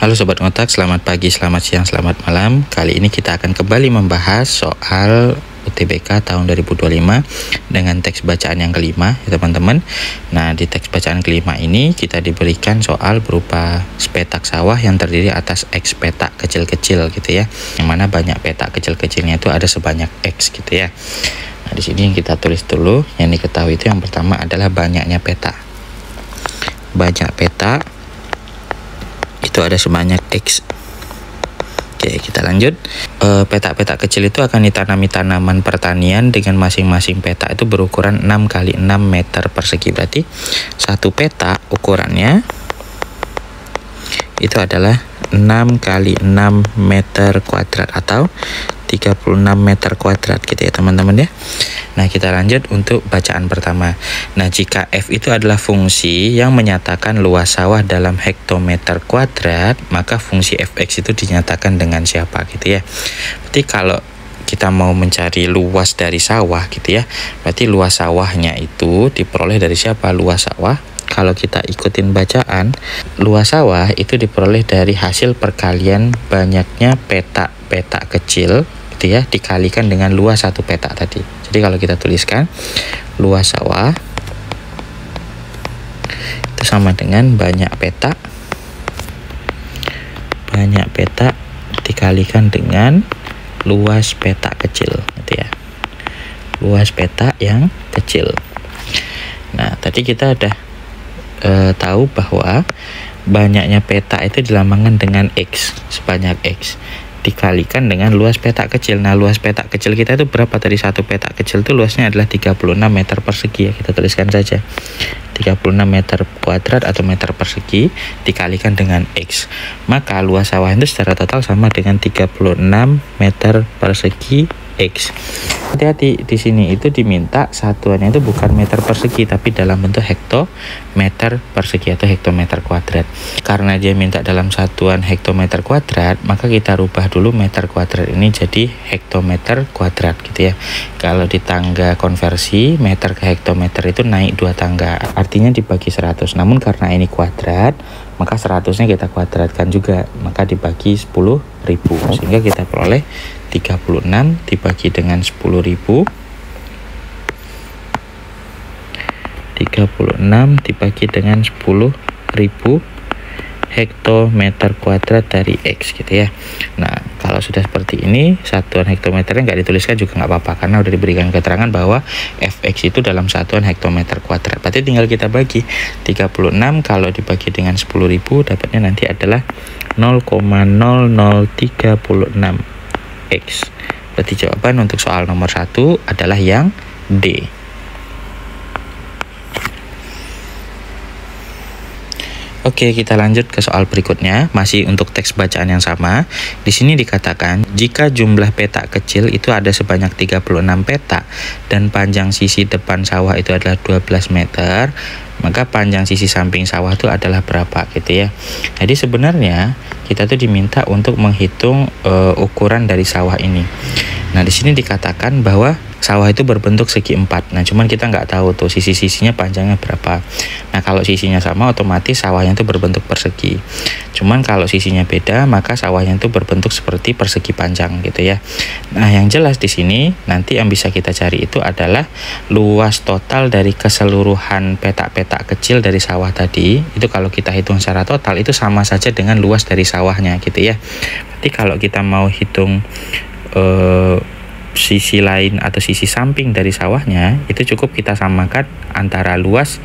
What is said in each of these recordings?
Halo Sobat Ngotak, selamat pagi, selamat siang, selamat malam. Kali ini kita akan kembali membahas soal UTBK tahun 2025 dengan teks bacaan yang kelima ya teman-teman. Nah, di teks bacaan kelima ini kita diberikan soal berupa petak sawah yang terdiri atas X petak kecil-kecil gitu ya. Yang mana banyak petak kecil-kecilnya itu ada sebanyak X gitu ya. Nah, di sini kita tulis dulu yang diketahui itu yang pertama adalah banyaknya peta. Banyak peta itu ada sebanyak X. Oke, kita lanjut. Petak-petak kecil itu akan ditanami tanaman pertanian dengan masing-masing petak itu berukuran 6 x 6 meter persegi. Berarti satu petak ukurannya itu adalah 6 x 6 meter kuadrat atau 36 meter kuadrat gitu ya teman-teman ya. Nah, kita lanjut untuk bacaan pertama. Nah, jika F itu adalah fungsi yang menyatakan luas sawah dalam hektometer kuadrat, maka fungsi Fx itu dinyatakan dengan siapa gitu ya. Berarti kalau kita mau mencari luas dari sawah gitu ya, berarti luas sawahnya itu diperoleh dari siapa? Luas sawah, kalau kita ikutin bacaan, luas sawah itu diperoleh dari hasil perkalian banyaknya petak-petak kecil gitu ya, dikalikan dengan luas satu petak tadi. Jadi kalau kita tuliskan luas sawah itu sama dengan banyak petak dikalikan dengan luas petak kecil gitu ya. Luas petak yang kecil. Nah, tadi kita udah tahu bahwa banyaknya petak itu dilambangkan dengan X, sebanyak X dikalikan dengan luas petak kecil. Nah, luas petak kecil kita itu berapa tadi? Satu petak kecil itu luasnya adalah 36 meter persegi ya. Kita tuliskan saja 36 meter kuadrat atau meter persegi dikalikan dengan X. Maka luas sawah itu secara total sama dengan 36 meter persegi X. Hati-hati, di sini itu diminta satuannya itu bukan meter persegi tapi dalam bentuk hektometer persegi atau hektometer kuadrat. Karena dia minta dalam satuan hektometer kuadrat, maka kita rubah dulu meter kuadrat ini jadi hektometer kuadrat gitu ya. Kalau di tangga konversi meter ke hektometer itu naik 2 tangga, artinya dibagi 100. Namun karena ini kuadrat, maka 100-nya kita kuadratkan juga, maka dibagi 10.000 sehingga kita peroleh 36 dibagi dengan 10.000, 36 dibagi dengan 10.000 hektometer kuadrat dari X gitu ya. Nah, kalau sudah seperti ini, satuan hektometernya nggak dituliskan juga nggak apa-apa karena udah diberikan keterangan bahwa Fx itu dalam satuan hektometer kuadrat. Berarti tinggal kita bagi 36 kalau dibagi dengan 10.000 dapatnya nanti adalah 0,0036 X. Berarti jawaban untuk soal nomor 1 adalah yang D. Oke, kita lanjut ke soal berikutnya, masih untuk teks bacaan yang sama. Di sini dikatakan, jika jumlah petak kecil itu ada sebanyak 36 petak dan panjang sisi depan sawah itu adalah 12 meter, maka panjang sisi samping sawah itu adalah berapa gitu ya. Jadi sebenarnya kita tuh diminta untuk menghitung ukuran dari sawah ini. Nah, di sini dikatakan bahwa sawah itu berbentuk segi 4. Nah, cuman kita nggak tahu tuh sisi-sisinya panjangnya berapa. Nah, kalau sisinya sama otomatis sawahnya itu berbentuk persegi. Cuman kalau sisinya beda, maka sawahnya itu berbentuk seperti persegi panjang gitu ya. Nah, yang jelas di sini nanti yang bisa kita cari itu adalah luas total dari keseluruhan petak-petak kecil dari sawah tadi. Itu kalau kita hitung secara total itu sama saja dengan luas dari sawahnya gitu ya. Berarti kalau kita mau hitung sisi lain atau sisi samping dari sawahnya, itu cukup kita samakan antara luas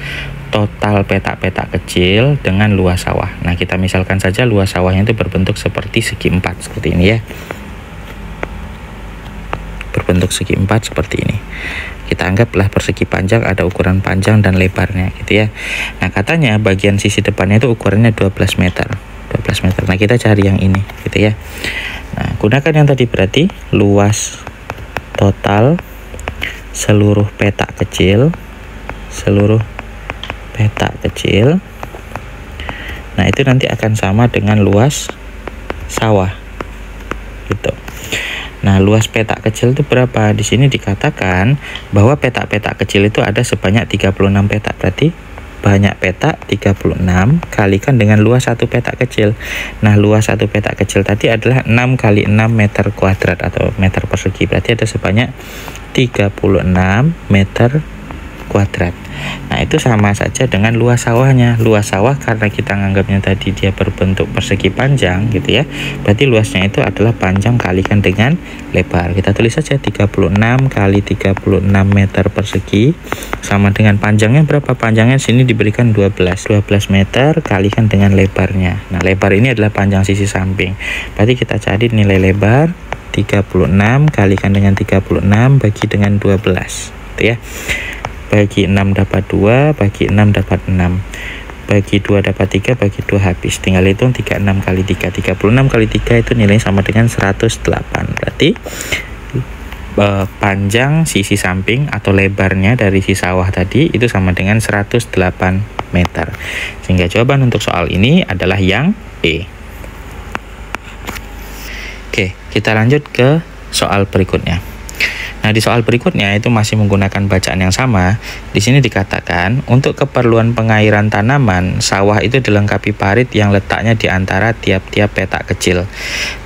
total petak-petak kecil dengan luas sawah. Nah, kita misalkan saja luas sawahnya itu berbentuk seperti segi 4 seperti ini ya. Berbentuk segi 4 seperti ini. Kita anggaplah persegi panjang ada ukuran panjang dan lebarnya gitu ya. Nah, katanya bagian sisi depannya itu ukurannya 12 meter. 12 meter. Nah, kita cari yang ini gitu ya. Nah, gunakan yang tadi berarti luas total seluruh petak kecil. Nah, itu nanti akan sama dengan luas sawah gitu. Nah, luas petak kecil itu berapa? Di sini dikatakan bahwa petak-petak kecil itu ada sebanyak 36 petak. Berarti banyak petak 36 kalikan dengan luas satu petak kecil. Nah, luas satu petak kecil tadi adalah 6 kali 6 meter kuadrat atau meter persegi. Berarti ada sebanyak 36 meter kuadrat. Nah, itu sama saja dengan luas sawahnya. Luas sawah karena kita nganggapnya tadi dia berbentuk persegi panjang gitu ya. Berarti luasnya itu adalah panjang kalikan dengan lebar. Kita tulis saja 36 kali 36 meter persegi sama dengan panjangnya berapa? Panjangnya sini diberikan 12 meter kalikan dengan lebarnya. Nah, lebar ini adalah panjang sisi samping. Berarti kita cari nilai lebar 36 kalikan dengan 36 bagi dengan 12 gitu ya. Bagi 6 dapat 2, bagi 6 dapat 6, bagi 2 dapat 3, bagi 2 habis. Tinggal hitung 36 kali 3. 36 kali 3 itu nilainya sama dengan 108. Berarti panjang sisi samping atau lebarnya dari si sawah tadi itu sama dengan 108 meter. Sehingga jawaban untuk soal ini adalah yang E. Oke, kita lanjut ke soal berikutnya. Nah, di soal berikutnya itu masih menggunakan bacaan yang sama. Di sini dikatakan, untuk keperluan pengairan tanaman, sawah itu dilengkapi parit yang letaknya di antara tiap-tiap petak kecil.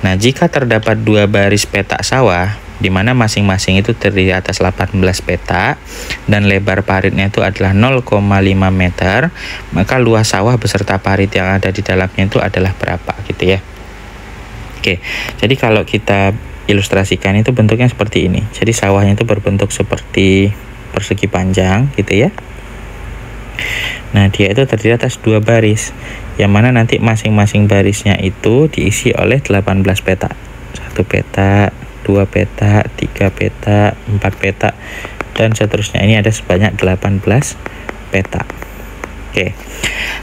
Nah, jika terdapat 2 baris petak sawah, di mana masing-masing itu terdiri atas 18 petak, dan lebar paritnya itu adalah 0,5 meter, maka luas sawah beserta parit yang ada di dalamnya itu adalah berapa, gitu ya. Oke, jadi kalau kita ilustrasikan itu bentuknya seperti ini. Jadi sawahnya itu berbentuk seperti persegi panjang gitu ya. Nah, dia itu terdiri atas 2 baris, yang mana nanti masing-masing barisnya itu diisi oleh 18 petak. 1 petak, 2 petak, 3 petak, 4 petak, dan seterusnya. Ini ada sebanyak 18 petak. Oke.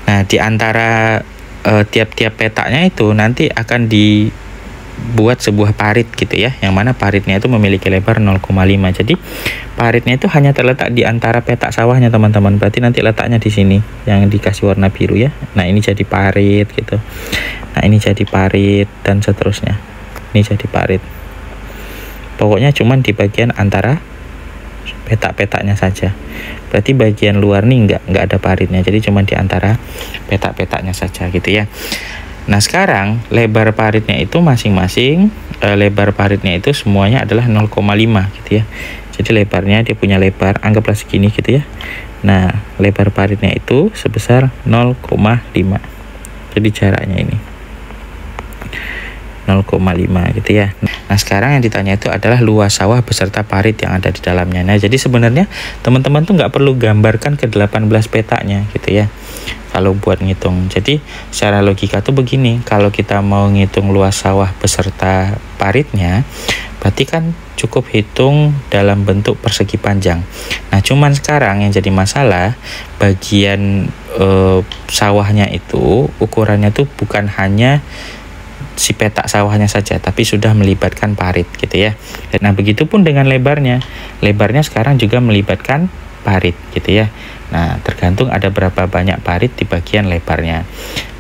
Nah, di antara tiap-tiap petaknya itu nanti akan dibuat sebuah parit gitu ya, yang mana paritnya itu memiliki lebar 0,5. Jadi paritnya itu hanya terletak di antara petak sawahnya teman-teman. Berarti nanti letaknya di sini yang dikasih warna biru ya. Nah, ini jadi parit gitu. Nah, ini jadi parit dan seterusnya. Ini jadi parit. Pokoknya cuman di bagian antara petak-petaknya saja. Berarti bagian luar nih nggak ada paritnya. Jadi cuma di antara petak-petaknya saja gitu ya. Nah, sekarang lebar paritnya itu masing-masing lebar paritnya itu semuanya adalah 0,5 gitu ya. Jadi lebarnya dia punya lebar anggaplah segini gitu ya. Nah, lebar paritnya itu sebesar 0,5. Jadi jaraknya ini 0,5 gitu ya. Nah, sekarang yang ditanya itu adalah luas sawah beserta parit yang ada di dalamnya. Nah, jadi sebenarnya teman-teman tuh nggak perlu gambarkan ke 18 petaknya gitu ya kalau buat ngitung. Jadi secara logika tuh begini, kalau kita mau ngitung luas sawah beserta paritnya, berarti kan cukup hitung dalam bentuk persegi panjang. Nah, cuman sekarang yang jadi masalah bagian sawahnya itu ukurannya tuh bukan hanya si petak sawahnya saja, tapi sudah melibatkan parit gitu ya. Nah, begitupun dengan lebarnya. Lebarnya sekarang juga melibatkan parit gitu ya. Nah, tergantung ada berapa banyak parit di bagian lebarnya.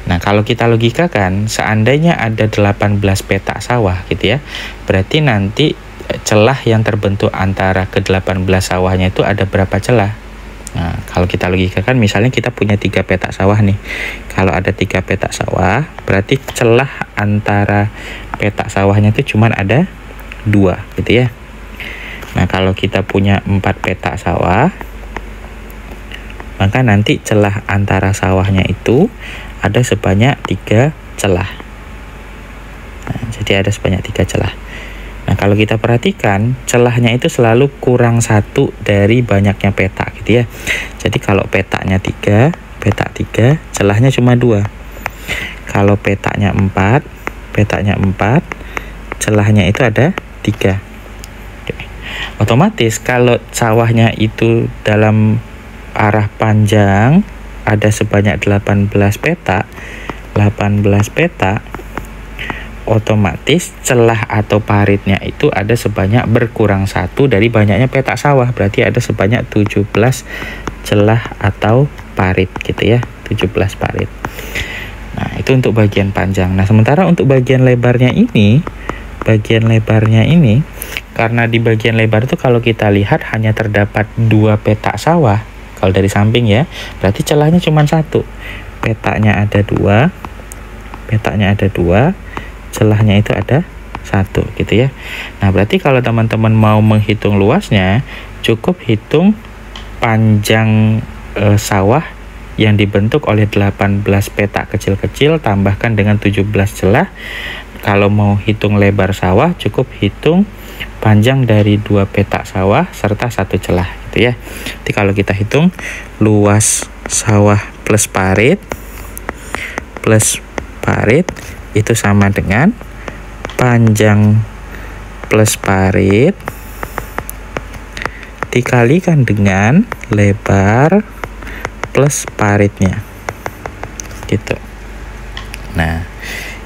Nah, kalau kita logikakan, seandainya ada 18 petak sawah gitu ya, berarti nanti celah yang terbentuk antara ke-18 sawahnya itu ada berapa celah? Nah, kalau kita logikakan, misalnya kita punya 3 petak sawah nih. Kalau ada 3 petak sawah, berarti celah antara petak sawahnya itu cuma ada 2 gitu ya. Nah, kalau kita punya 4 petak sawah, maka nanti celah antara sawahnya itu ada sebanyak 3 celah. Nah, jadi ada sebanyak 3 celah. Nah, kalau kita perhatikan, celahnya itu selalu kurang 1 dari banyaknya petak gitu ya. Jadi kalau petaknya 3, petak 3, celahnya cuma 2. Kalau petaknya 4, celahnya itu ada 3. Oke. Otomatis kalau sawahnya itu dalam arah panjang ada sebanyak 18 petak, otomatis celah atau paritnya itu ada sebanyak berkurang 1 dari banyaknya petak sawah. Berarti ada sebanyak 17 celah atau parit gitu ya, 17 parit. Nah, itu untuk bagian panjang. Nah, sementara untuk bagian lebarnya ini, karena di bagian lebar itu kalau kita lihat hanya terdapat 2 petak sawah, Kalau dari samping ya, berarti celahnya cuma satu. Petaknya ada dua, celahnya itu ada satu gitu ya. Nah, berarti kalau teman-teman mau menghitung luasnya, cukup hitung panjang sawah yang dibentuk oleh 18 petak kecil-kecil tambahkan dengan 17 celah. Kalau mau hitung lebar sawah, cukup hitung panjang dari 2 petak sawah serta 1 celah gitu ya. Jadi kalau kita hitung luas sawah plus parit itu sama dengan panjang plus parit dikalikan dengan lebar plus paritnya gitu. Nah,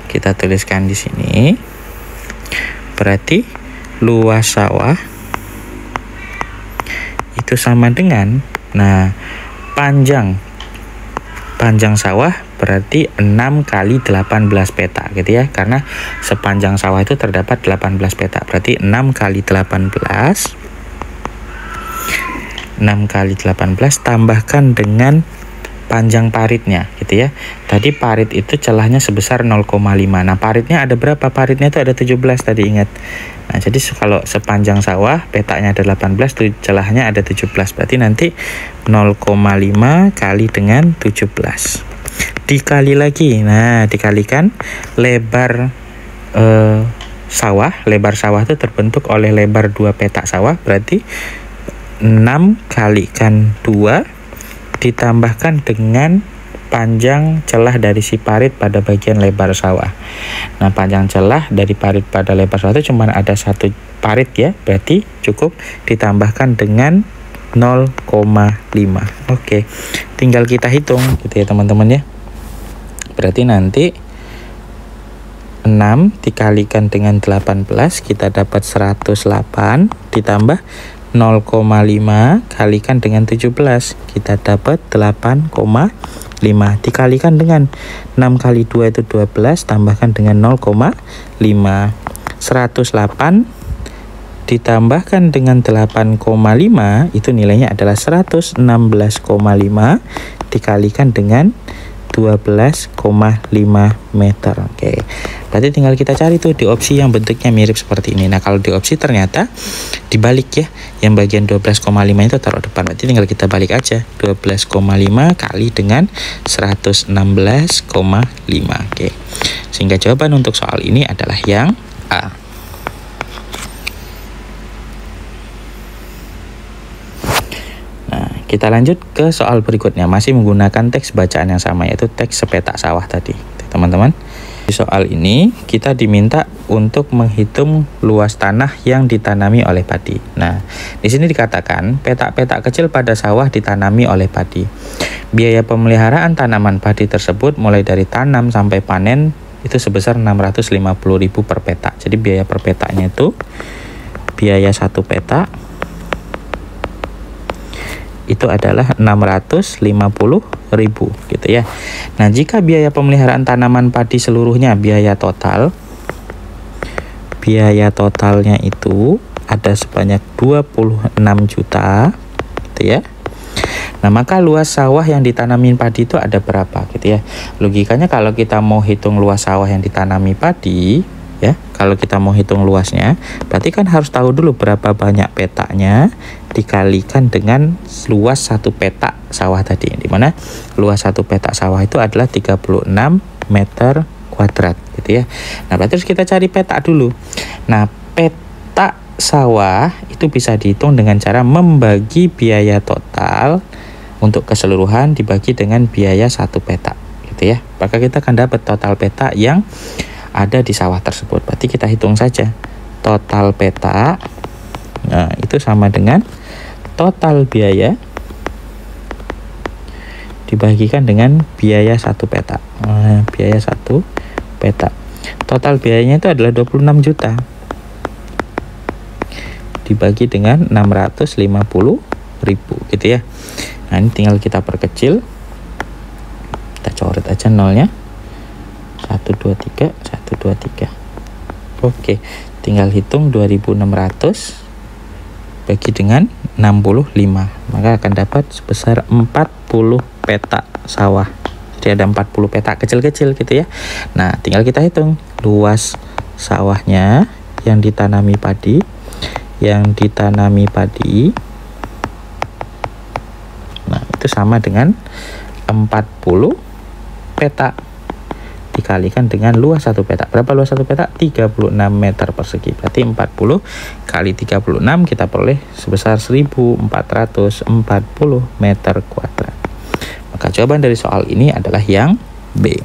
kita tuliskan di sini. Berarti luas sawah itu sama dengan, nah, panjang sawah berarti 6 kali 18 petak gitu ya, karena sepanjang sawah itu terdapat 18 petak, berarti 6 kali 18 tambahkan dengan panjang paritnya gitu ya. Tadi parit itu celahnya sebesar 0,5. Nah, paritnya ada berapa? Paritnya itu ada 17 tadi, ingat. Nah, jadi kalau sepanjang sawah petaknya ada 18, celahnya ada 17. Berarti nanti 0,5 kali dengan 17. Dikali lagi. Nah, dikalikan lebar sawah. Lebar sawah itu terbentuk oleh lebar 2 petak sawah, berarti 6 kalikan 2 ditambahkan dengan panjang celah dari si parit pada bagian lebar sawah. Nah, panjang celah dari parit pada lebar sawah itu cuma ada 1 parit ya, berarti cukup ditambahkan dengan 0,5. Oke, tinggal kita hitung gitu ya teman-teman ya. Berarti nanti 6 dikalikan dengan 18 kita dapat 108 ditambah 0,5 kalikan dengan 17 kita dapat 8,5 dikalikan dengan 6 kali 2 itu 12 tambahkan dengan 0,5. 108 ditambahkan dengan 8,5 itu nilainya adalah 116,5 dikalikan dengan 12,5 meter. Oke, berarti tinggal kita cari tuh di opsi yang bentuknya mirip seperti ini. Nah, kalau di opsi ternyata dibalik ya, yang bagian 12,5 itu taruh depan, berarti tinggal kita balik aja, 12,5 kali dengan 116,5. Oke, sehingga jawaban untuk soal ini adalah yang A. Kita lanjut ke soal berikutnya, masih menggunakan teks bacaan yang sama, yaitu teks sepetak sawah tadi, teman-teman. Di soal ini kita diminta untuk menghitung luas tanah yang ditanami oleh padi. Nah, di sini dikatakan petak-petak kecil pada sawah ditanami oleh padi. Biaya pemeliharaan tanaman padi tersebut mulai dari tanam sampai panen itu sebesar 650.000 per petak. Jadi biaya per petaknya itu biaya 1 petak itu adalah 650.000 gitu ya. Nah, jika biaya pemeliharaan tanaman padi seluruhnya biaya totalnya itu ada sebanyak 26 juta gitu ya. Nah, maka luas sawah yang ditanami padi itu ada berapa gitu ya. Logikanya kalau kita mau hitung luas sawah yang ditanami padi ya, kalau kita mau hitung luasnya berarti kan harus tahu dulu berapa banyak petaknya dikalikan dengan luas 1 petak sawah tadi, dimana luas 1 petak sawah itu adalah 36 meter kuadrat gitu ya. Nah, berarti terus kita cari petak dulu. Nah, petak sawah itu bisa dihitung dengan cara membagi biaya total untuk keseluruhan dibagi dengan biaya 1 petak gitu ya. Maka kita akan dapat total petak yang ada di sawah tersebut. Berarti kita hitung saja total petak. Nah, itu sama dengan total biaya dibagikan dengan biaya 1 petak. Nah, biaya 1 petak. Total biayanya itu adalah 26 juta. Dibagi dengan 650.000 gitu ya. Nah, ini tinggal kita perkecil. Kita coret aja nolnya. 123, 123. Oke, tinggal hitung 2600 bagi dengan 65, maka akan dapat sebesar 40 petak sawah. Jadi ada 40 petak kecil-kecil gitu ya. Nah, tinggal kita hitung luas sawahnya yang ditanami padi. Nah, itu sama dengan 40 petak dikalikan dengan luas 1 petak. Berapa luas 1 petak? 36 meter persegi. Berarti 40 kali 36 kita peroleh sebesar 1440 meter kuadrat. Maka jawaban dari soal ini adalah yang B.